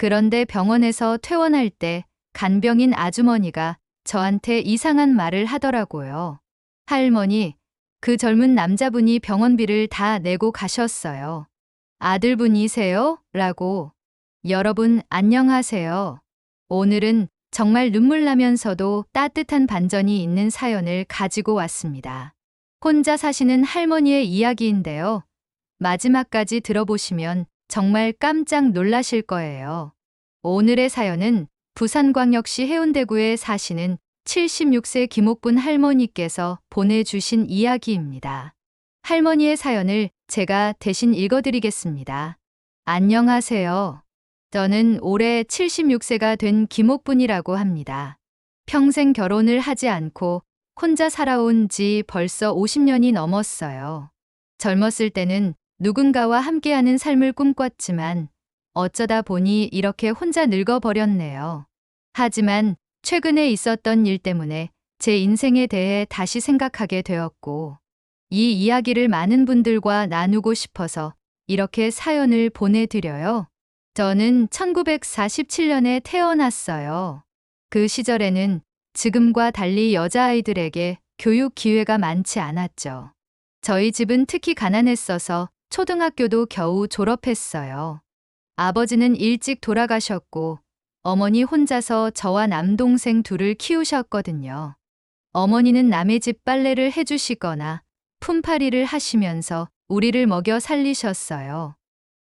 그런데 병원에서 퇴원할 때 간병인 아주머니가 저한테 이상한 말을 하더라고요. 할머니, 그 젊은 남자분이 병원비를 다 내고 가셨어요. 아들분이세요? 라고. 여러분, 안녕하세요. 오늘은 정말 눈물 나면서도 따뜻한 반전이 있는 사연을 가지고 왔습니다. 혼자 사시는 할머니의 이야기인데요. 마지막까지 들어보시면 정말 깜짝 놀라실 거예요. 오늘의 사연은 부산광역시 해운대구에 사시는 76세 김옥분 할머니께서 보내주신 이야기입니다. 할머니의 사연을 제가 대신 읽어드리겠습니다. 안녕하세요. 저는 올해 76세가 된 김옥분이라고 합니다. 평생 결혼을 하지 않고 혼자 살아온 지 벌써 50년이 넘었어요. 젊었을 때는 누군가와 함께하는 삶을 꿈꿨지만 어쩌다 보니 이렇게 혼자 늙어버렸네요. 하지만 최근에 있었던 일 때문에 제 인생에 대해 다시 생각하게 되었고, 이 이야기를 많은 분들과 나누고 싶어서 이렇게 사연을 보내드려요. 저는 1947년에 태어났어요. 그 시절에는 지금과 달리 여자아이들에게 교육 기회가 많지 않았죠. 저희 집은 특히 가난했어서 초등학교도 겨우 졸업했어요. 아버지는 일찍 돌아가셨고 어머니 혼자서 저와 남동생 둘을 키우셨거든요. 어머니는 남의 집 빨래를 해주시거나 품팔이를 하시면서 우리를 먹여 살리셨어요.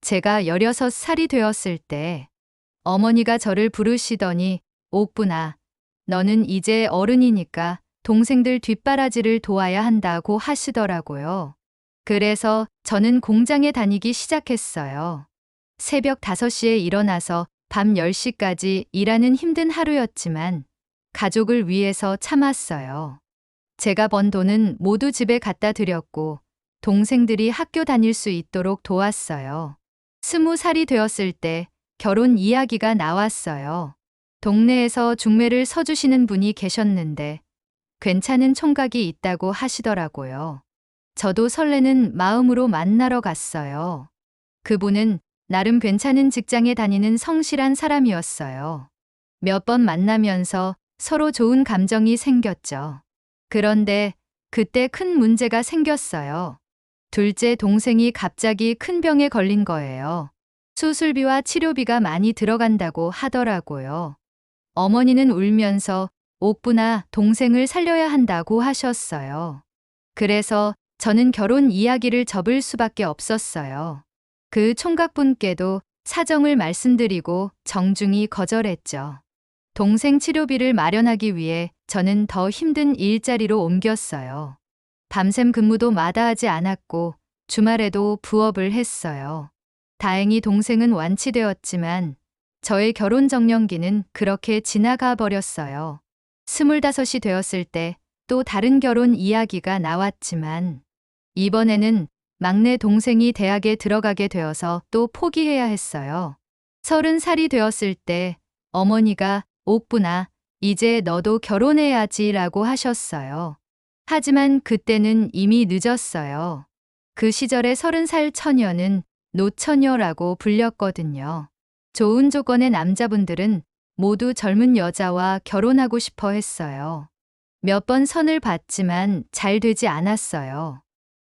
제가 16살이 되었을 때 어머니가 저를 부르시더니 옥분아, 너는 이제 어른이니까 동생들 뒷바라지를 도와야 한다고 하시더라고요. 그래서 저는 공장에 다니기 시작했어요. 새벽 5시에 일어나서 밤 10시까지 일하는 힘든 하루였지만 가족을 위해서 참았어요. 제가 번 돈은 모두 집에 갖다 드렸고 동생들이 학교 다닐 수 있도록 도왔어요. 20살이 되었을 때 결혼 이야기가 나왔어요. 동네에서 중매를 서주시는 분이 계셨는데 괜찮은 총각이 있다고 하시더라고요. 저도 설레는 마음으로 만나러 갔어요. 그분은 나름 괜찮은 직장에 다니는 성실한 사람이었어요. 몇 번 만나면서 서로 좋은 감정이 생겼죠. 그런데 그때 큰 문제가 생겼어요. 둘째 동생이 갑자기 큰 병에 걸린 거예요. 수술비와 치료비가 많이 들어간다고 하더라고요. 어머니는 울면서 옥분아, 동생을 살려야 한다고 하셨어요. 그래서 저는 결혼 이야기를 접을 수밖에 없었어요. 그 총각분께도 사정을 말씀드리고 정중히 거절했죠. 동생 치료비를 마련하기 위해 저는 더 힘든 일자리로 옮겼어요. 밤샘 근무도 마다하지 않았고 주말에도 부업을 했어요. 다행히 동생은 완치되었지만 저의 결혼 정년기는 그렇게 지나가 버렸어요. 25이 되었을 때 또 다른 결혼 이야기가 나왔지만 이번에는 막내 동생이 대학에 들어가게 되어서 또 포기해야 했어요. 30살이 되었을 때 어머니가 옥분아, 이제 너도 결혼해야지 라고 하셨어요. 하지만 그때는 이미 늦었어요. 그 시절의 30살 처녀는 노처녀라고 불렸거든요. 좋은 조건의 남자분들은 모두 젊은 여자와 결혼하고 싶어 했어요. 몇 번 선을 봤지만 잘 되지 않았어요.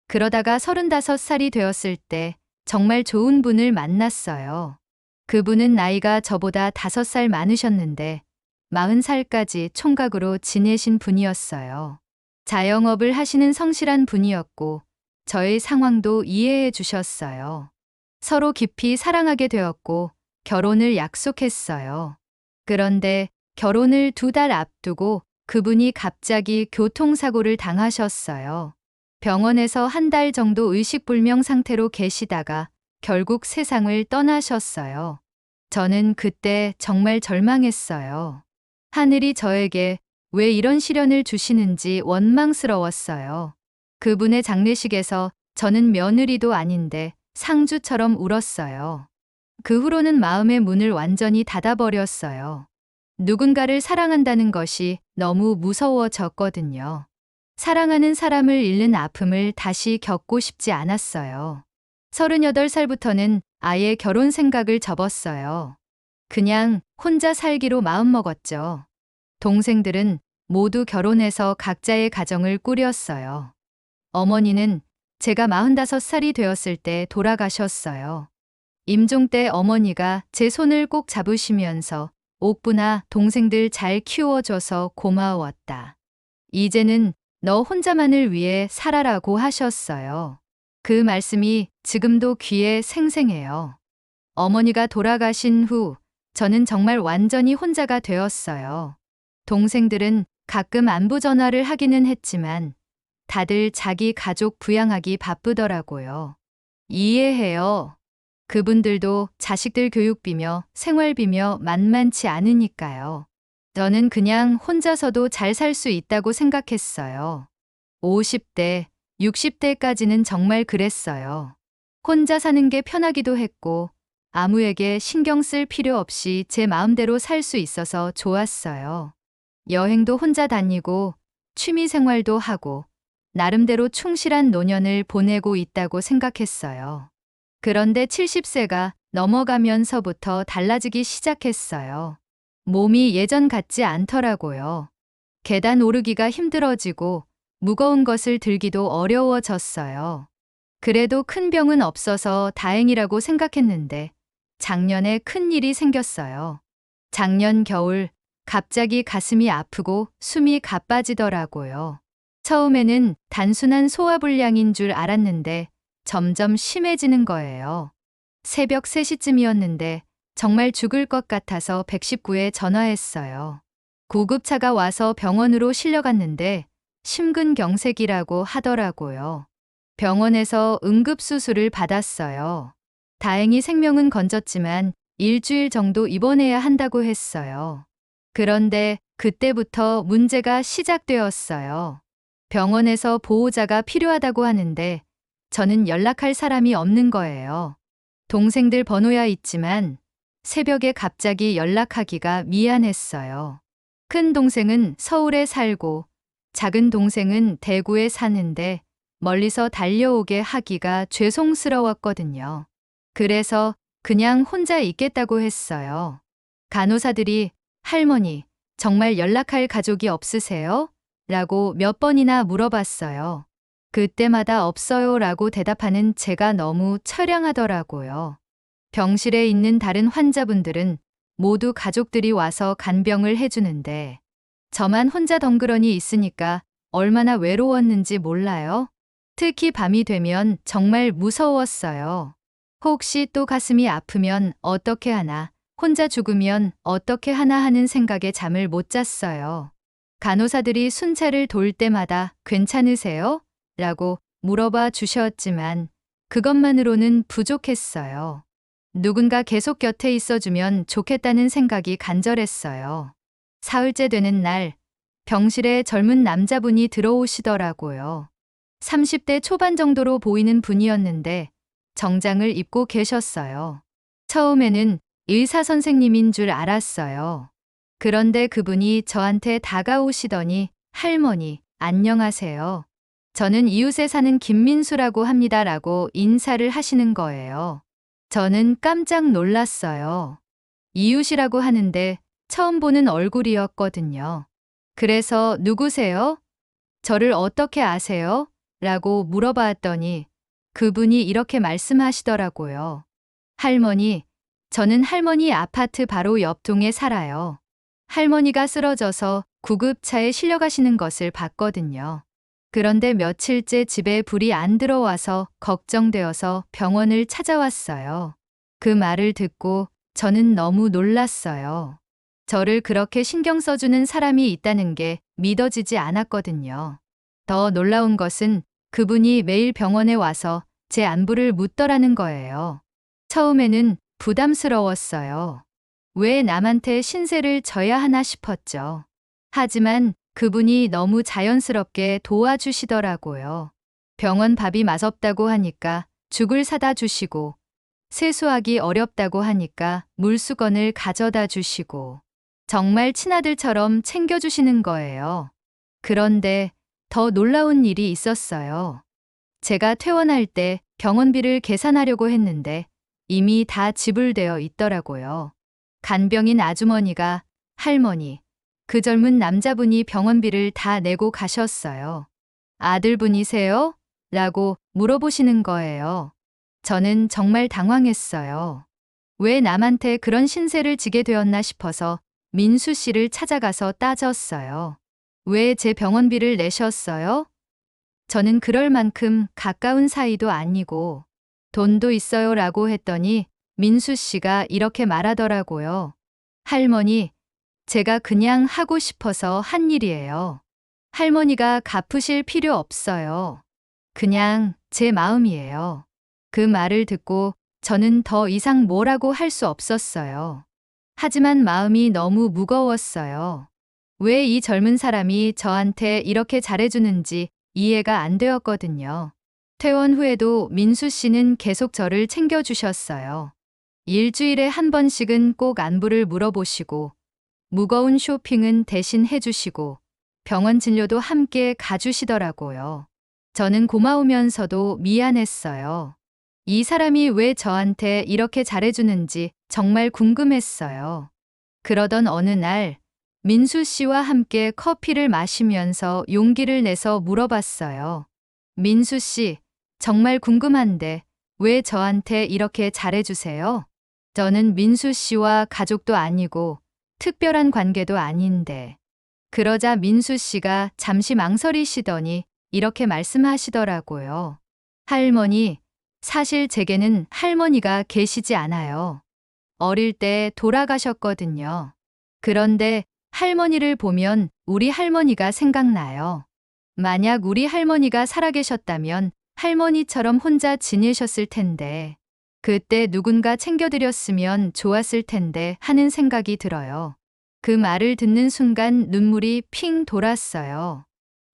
그러다가 35살이 되었을 때 정말 좋은 분을 만났어요. 그분은 나이가 저보다 5살 많으셨는데 40살까지 총각으로 지내신 분이었어요. 자영업을 하시는 성실한 분이었고 저의 상황도 이해해 주셨어요. 서로 깊이 사랑하게 되었고 결혼을 약속했어요. 그런데 결혼을 2달 앞두고 그분이 갑자기 교통사고를 당하셨어요. 병원에서 1달 정도 의식불명 상태로 계시다가 결국 세상을 떠나셨어요. 저는 그때 정말 절망했어요. 하늘이 저에게 왜 이런 시련을 주시는지 원망스러웠어요. 그분의 장례식에서 저는 며느리도 아닌데 상주처럼 울었어요. 그 후로는 마음의 문을 완전히 닫아버렸어요. 누군가를 사랑한다는 것이 너무 무서워졌거든요. 사랑하는 사람을 잃는 아픔을 다시 겪고 싶지 않았어요. 38살부터는 아예 결혼 생각을 접었어요. 그냥 혼자 살기로 마음먹었죠. 동생들은 모두 결혼해서 각자의 가정을 꾸렸어요. 어머니는 제가 45살이 되었을 때 돌아가셨어요. 임종 때 어머니가 제 손을 꼭 잡으시면서 옥부나 동생들 잘 키워줘서 고마웠다. 이제는 너 혼자만을 위해 살아라고 하셨어요. 그 말씀이 지금도 귀에 생생해요. 어머니가 돌아가신 후 저는 정말 완전히 혼자가 되었어요. 동생들은 가끔 안부 전화를 하기는 했지만 다들 자기 가족 부양하기 바쁘더라고요. 이해해요. 그분들도 자식들 교육비며 생활비며 만만치 않으니까요. 저는 그냥 혼자서도 잘 살 수 있다고 생각했어요. 50대, 60대까지는 정말 그랬어요. 혼자 사는 게 편하기도 했고, 아무에게 신경 쓸 필요 없이 제 마음대로 살 수 있어서 좋았어요. 여행도 혼자 다니고, 취미 생활도 하고, 나름대로 충실한 노년을 보내고 있다고 생각했어요. 그런데 70세가 넘어가면서부터 달라지기 시작했어요. 몸이 예전 같지 않더라고요. 계단 오르기가 힘들어지고 무거운 것을 들기도 어려워졌어요. 그래도 큰 병은 없어서 다행이라고 생각했는데 작년에 큰 일이 생겼어요. 작년 겨울 갑자기 가슴이 아프고 숨이 가빠지더라고요. 처음에는 단순한 소화불량인 줄 알았는데 점점 심해지는 거예요. 새벽 3시쯤이었는데 정말 죽을 것 같아서 119에 전화했어요. 구급차가 와서 병원으로 실려갔는데 심근경색이라고 하더라고요. 병원에서 응급수술을 받았어요. 다행히 생명은 건졌지만 일주일 정도 입원해야 한다고 했어요. 그런데 그때부터 문제가 시작되었어요. 병원에서 보호자가 필요하다고 하는데 저는 연락할 사람이 없는 거예요. 동생들 번호야 있지만 새벽에 갑자기 연락하기가 미안했어요. 큰 동생은 서울에 살고 작은 동생은 대구에 사는데 멀리서 달려오게 하기가 죄송스러웠거든요. 그래서 그냥 혼자 있겠다고 했어요. 간호사들이 할머니, 정말 연락할 가족이 없으세요? 라고 몇 번이나 물어봤어요. 그때마다 없어요 라고 대답하는 제가 너무 처량하더라고요. 병실에 있는 다른 환자분들은 모두 가족들이 와서 간병을 해주는데 저만 혼자 덩그러니 있으니까 얼마나 외로웠는지 몰라요. 특히 밤이 되면 정말 무서웠어요. 혹시 또 가슴이 아프면 어떻게 하나, 혼자 죽으면 어떻게 하나 하는 생각에 잠을 못 잤어요. 간호사들이 순찰을 돌 때마다 괜찮으세요? 라고 물어봐 주셨지만 그것만으로는 부족했어요. 누군가 계속 곁에 있어주면 좋겠다는 생각이 간절했어요. 사흘째 되는 날, 병실에 젊은 남자분이 들어오시더라고요. 30대 초반 정도로 보이는 분이었는데 정장을 입고 계셨어요. 처음에는 의사 선생님인 줄 알았어요. 그런데 그분이 저한테 다가오시더니 할머니, 안녕하세요. 저는 이웃에 사는 김민수라고 합니다라고 인사를 하시는 거예요. 저는 깜짝 놀랐어요. 이웃이라고 하는데 처음 보는 얼굴이었거든요. 그래서 누구세요? 저를 어떻게 아세요? 라고 물어봤더니 그분이 이렇게 말씀하시더라고요. 할머니, 저는 할머니 아파트 바로 옆동에 살아요. 할머니가 쓰러져서 구급차에 실려가시는 것을 봤거든요. 그런데 며칠째 집에 불이 안 들어와서 걱정되어서 병원을 찾아왔어요. 그 말을 듣고 저는 너무 놀랐어요. 저를 그렇게 신경 써주는 사람이 있다는 게 믿어지지 않았거든요. 더 놀라운 것은 그분이 매일 병원에 와서 제 안부를 묻더라는 거예요. 처음에는 부담스러웠어요. 왜 남한테 신세를 져야 하나 싶었죠. 하지만 그분이 너무 자연스럽게 도와주시더라고요. 병원 밥이 맛없다고 하니까 죽을 사다 주시고, 세수하기 어렵다고 하니까 물수건을 가져다 주시고, 정말 친아들처럼 챙겨주시는 거예요. 그런데 더 놀라운 일이 있었어요. 제가 퇴원할 때 병원비를 계산하려고 했는데 이미 다 지불되어 있더라고요. 간병인 아주머니가 할머니, 그 젊은 남자분이 병원비를 다 내고 가셨어요. 아들분이세요? 라고 물어보시는 거예요. 저는 정말 당황했어요. 왜 남한테 그런 신세를 지게 되었나 싶어서 민수 씨를 찾아가서 따졌어요. 왜 제 병원비를 내셨어요? 저는 그럴 만큼 가까운 사이도 아니고 돈도 있어요 라고 했더니 민수 씨가 이렇게 말하더라고요. 할머니, 제가 그냥 하고 싶어서 한 일이에요. 할머니가 갚으실 필요 없어요. 그냥 제 마음이에요. 그 말을 듣고 저는 더 이상 뭐라고 할 수 없었어요. 하지만 마음이 너무 무거웠어요. 왜 이 젊은 사람이 저한테 이렇게 잘해주는지 이해가 안 되었거든요. 퇴원 후에도 민수 씨는 계속 저를 챙겨주셨어요. 일주일에 한 번씩은 꼭 안부를 물어보시고, 무거운 쇼핑은 대신 해주시고, 병원 진료도 함께 가주시더라고요. 저는 고마우면서도 미안했어요. 이 사람이 왜 저한테 이렇게 잘해주는지 정말 궁금했어요. 그러던 어느 날, 민수 씨와 함께 커피를 마시면서 용기를 내서 물어봤어요. 민수 씨, 정말 궁금한데 왜 저한테 이렇게 잘해주세요? 저는 민수 씨와 가족도 아니고 특별한 관계도 아닌데. 그러자 민수 씨가 잠시 망설이시더니 이렇게 말씀하시더라고요. 할머니, 사실 제게는 할머니가 계시지 않아요. 어릴 때 돌아가셨거든요. 그런데 할머니를 보면 우리 할머니가 생각나요. 만약 우리 할머니가 살아계셨다면 할머니처럼 혼자 지내셨을 텐데, 그때 누군가 챙겨드렸으면 좋았을 텐데 하는 생각이 들어요. 그 말을 듣는 순간 눈물이 핑 돌았어요.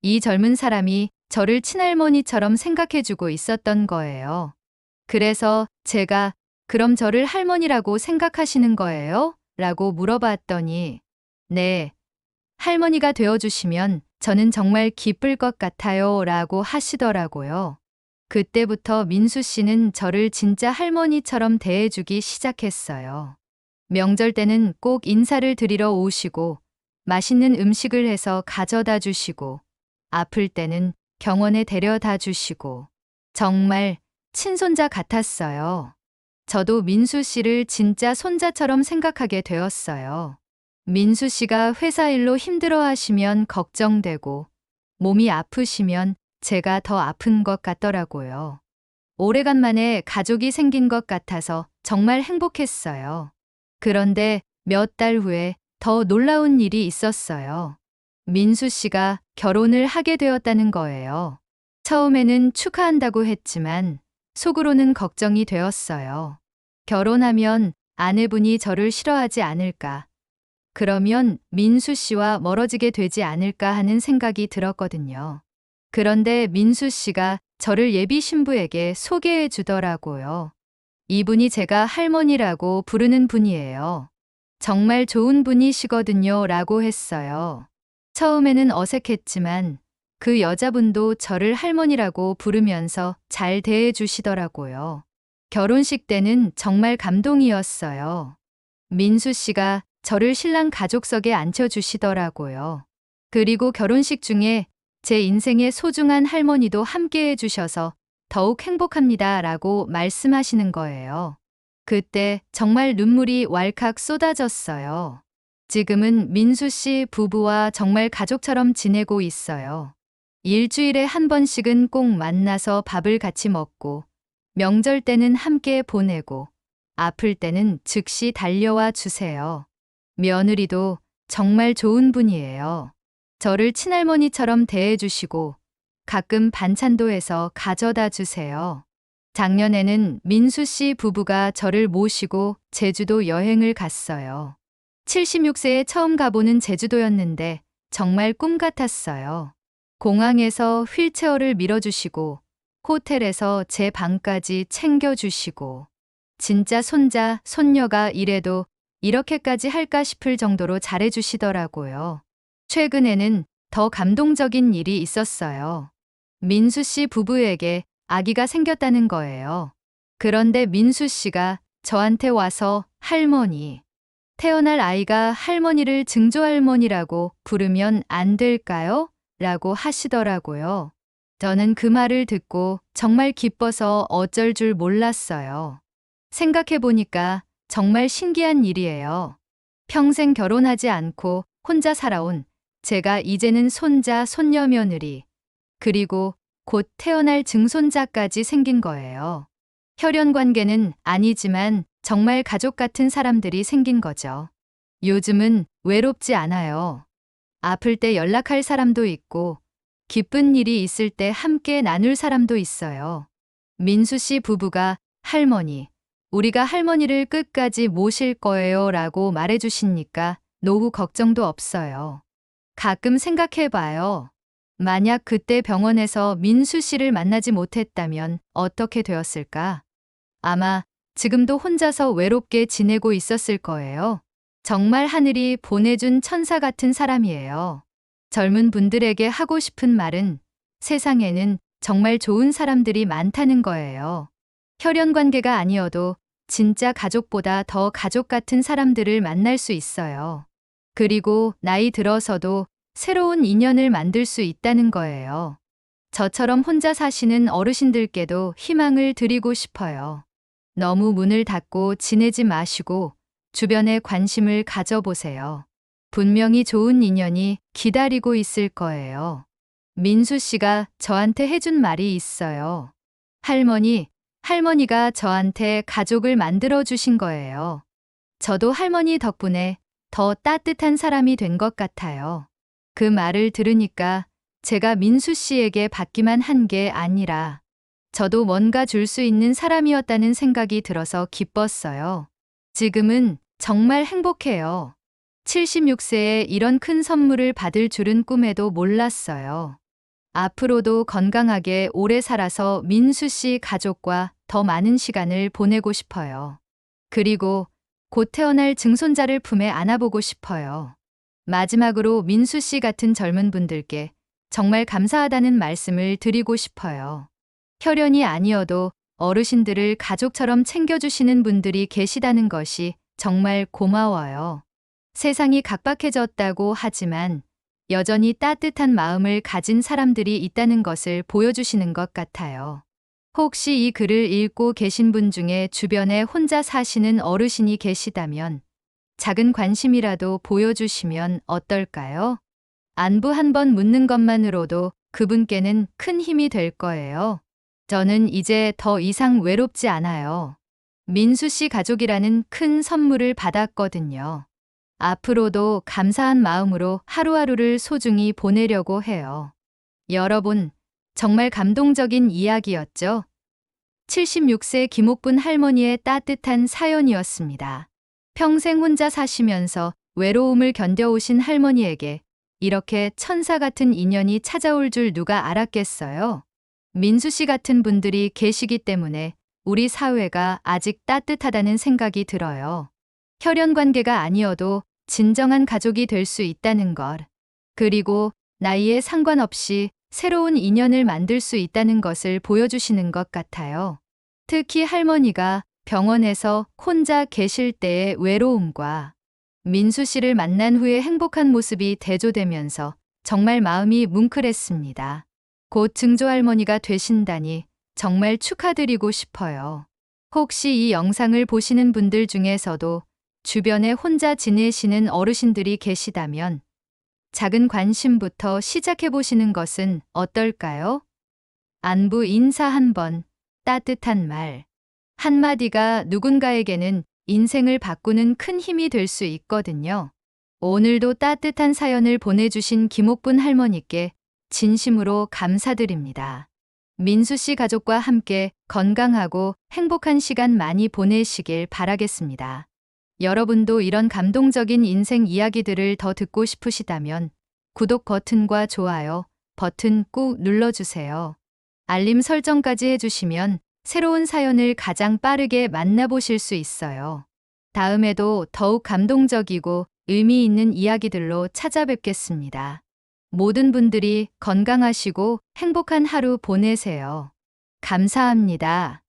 이 젊은 사람이 저를 친할머니처럼 생각해주고 있었던 거예요. 그래서 제가 그럼 저를 할머니라고 생각하시는 거예요? 라고 물어봤더니 네, 할머니가 되어주시면 저는 정말 기쁠 것 같아요 라고 하시더라고요. 그때부터 민수 씨는 저를 진짜 할머니처럼 대해주기 시작했어요. 명절 때는 꼭 인사를 드리러 오시고 맛있는 음식을 해서 가져다 주시고 아플 때는 병원에 데려다 주시고 정말 친손자 같았어요. 저도 민수 씨를 진짜 손자처럼 생각하게 되었어요. 민수 씨가 회사 일로 힘들어 하시면 걱정되고 몸이 아프시면 제가 더 아픈 것 같더라고요. 오래간만에 가족이 생긴 것 같아서 정말 행복했어요. 그런데 몇 달 후에 더 놀라운 일이 있었어요. 민수 씨가 결혼을 하게 되었다는 거예요. 처음에는 축하한다고 했지만 속으로는 걱정이 되었어요. 결혼하면 아내분이 저를 싫어하지 않을까. 그러면 민수 씨와 멀어지게 되지 않을까 하는 생각이 들었거든요. 그런데 민수 씨가 저를 예비 신부에게 소개해 주더라고요. 이분이 제가 할머니라고 부르는 분이에요. 정말 좋은 분이시거든요 라고 했어요. 처음에는 어색했지만 그 여자분도 저를 할머니라고 부르면서 잘 대해 주시더라고요. 결혼식 때는 정말 감동이었어요. 민수 씨가 저를 신랑 가족석에 앉혀주시더라고요. 그리고 결혼식 중에 제 인생의 소중한 할머니도 함께 해주셔서 더욱 행복합니다 라고 말씀하시는 거예요. 그때 정말 눈물이 왈칵 쏟아졌어요. 지금은 민수 씨 부부와 정말 가족처럼 지내고 있어요. 일주일에 한 번씩은 꼭 만나서 밥을 같이 먹고, 명절 때는 함께 보내고, 아플 때는 즉시 달려와 주세요. 며느리도 정말 좋은 분이에요. 저를 친할머니처럼 대해주시고 가끔 반찬도 해서 가져다 주세요. 작년에는 민수 씨 부부가 저를 모시고 제주도 여행을 갔어요. 76세에 처음 가보는 제주도였는데 정말 꿈 같았어요. 공항에서 휠체어를 밀어주시고 호텔에서 제 방까지 챙겨주시고 진짜 손자, 손녀가 이래도 이렇게까지 할까 싶을 정도로 잘해주시더라고요. 최근에는 더 감동적인 일이 있었어요. 민수 씨 부부에게 아기가 생겼다는 거예요. 그런데 민수 씨가 저한테 와서 할머니, 태어날 아이가 할머니를 증조할머니라고 부르면 안 될까요? 라고 하시더라고요. 저는 그 말을 듣고 정말 기뻐서 어쩔 줄 몰랐어요. 생각해보니까 정말 신기한 일이에요. 평생 결혼하지 않고 혼자 살아온 제가 이제는 손자, 손녀 며느리, 그리고 곧 태어날 증손자까지 생긴 거예요. 혈연 관계는 아니지만 정말 가족 같은 사람들이 생긴 거죠. 요즘은 외롭지 않아요. 아플 때 연락할 사람도 있고, 기쁜 일이 있을 때 함께 나눌 사람도 있어요. 민수 씨 부부가 할머니, 우리가 할머니를 끝까지 모실 거예요 라고 말해주시니까 노후 걱정도 없어요. 가끔 생각해봐요. 만약 그때 병원에서 민수 씨를 만나지 못했다면 어떻게 되었을까? 아마 지금도 혼자서 외롭게 지내고 있었을 거예요. 정말 하늘이 보내준 천사 같은 사람이에요. 젊은 분들에게 하고 싶은 말은 세상에는 정말 좋은 사람들이 많다는 거예요. 혈연 관계가 아니어도 진짜 가족보다 더 가족 같은 사람들을 만날 수 있어요. 그리고 나이 들어서도 새로운 인연을 만들 수 있다는 거예요. 저처럼 혼자 사시는 어르신들께도 희망을 드리고 싶어요. 너무 문을 닫고 지내지 마시고 주변에 관심을 가져보세요. 분명히 좋은 인연이 기다리고 있을 거예요. 민수 씨가 저한테 해준 말이 있어요. 할머니가 저한테 가족을 만들어 주신 거예요. 저도 할머니 덕분에 더 따뜻한 사람이 된 것 같아요. 그 말을 들으니까 제가 민수 씨에게 받기만 한 게 아니라 저도 뭔가 줄 수 있는 사람이었다는 생각이 들어서 기뻤어요. 지금은 정말 행복해요. 76세에 이런 큰 선물을 받을 줄은 꿈에도 몰랐어요. 앞으로도 건강하게 오래 살아서 민수 씨 가족과 더 많은 시간을 보내고 싶어요. 그리고 곧 태어날 증손자를 품에 안아보고 싶어요. 마지막으로 민수 씨 같은 젊은 분들께 정말 감사하다는 말씀을 드리고 싶어요. 혈연이 아니어도 어르신들을 가족처럼 챙겨주시는 분들이 계시다는 것이 정말 고마워요. 세상이 각박해졌다고 하지만 여전히 따뜻한 마음을 가진 사람들이 있다는 것을 보여주시는 것 같아요. 혹시 이 글을 읽고 계신 분 중에 주변에 혼자 사시는 어르신이 계시다면 작은 관심이라도 보여주시면 어떨까요? 안부 한번 묻는 것만으로도 그분께는 큰 힘이 될 거예요. 저는 이제 더 이상 외롭지 않아요. 민수 씨 가족이라는 큰 선물을 받았거든요. 앞으로도 감사한 마음으로 하루하루를 소중히 보내려고 해요. 여러분, 정말 감동적인 이야기였죠? 76세 김옥분 할머니의 따뜻한 사연이었습니다. 평생 혼자 사시면서 외로움을 견뎌오신 할머니에게 이렇게 천사 같은 인연이 찾아올 줄 누가 알았겠어요? 민수 씨 같은 분들이 계시기 때문에 우리 사회가 아직 따뜻하다는 생각이 들어요. 혈연 관계가 아니어도 진정한 가족이 될 수 있다는 것. 그리고 나이에 상관없이 새로운 인연을 만들 수 있다는 것을 보여주시는 것 같아요. 특히 할머니가 병원에서 혼자 계실 때의 외로움과 민수 씨를 만난 후에 행복한 모습이 대조되면서 정말 마음이 뭉클했습니다. 곧 증조할머니가 되신다니 정말 축하드리고 싶어요. 혹시 이 영상을 보시는 분들 중에서도 주변에 혼자 지내시는 어르신들이 계시다면 작은 관심부터 시작해 보시는 것은 어떨까요? 안부 인사 한 번, 따뜻한 말 한마디가 누군가에게는 인생을 바꾸는 큰 힘이 될 수 있거든요. 오늘도 따뜻한 사연을 보내주신 김옥분 할머니께 진심으로 감사드립니다. 민수 씨 가족과 함께 건강하고 행복한 시간 많이 보내시길 바라겠습니다. 여러분도 이런 감동적인 인생 이야기들을 더 듣고 싶으시다면 구독 버튼과 좋아요 버튼 꾹 눌러주세요. 알림 설정까지 해주시면 새로운 사연을 가장 빠르게 만나보실 수 있어요. 다음에도 더욱 감동적이고 의미 있는 이야기들로 찾아뵙겠습니다. 모든 분들이 건강하시고 행복한 하루 보내세요. 감사합니다.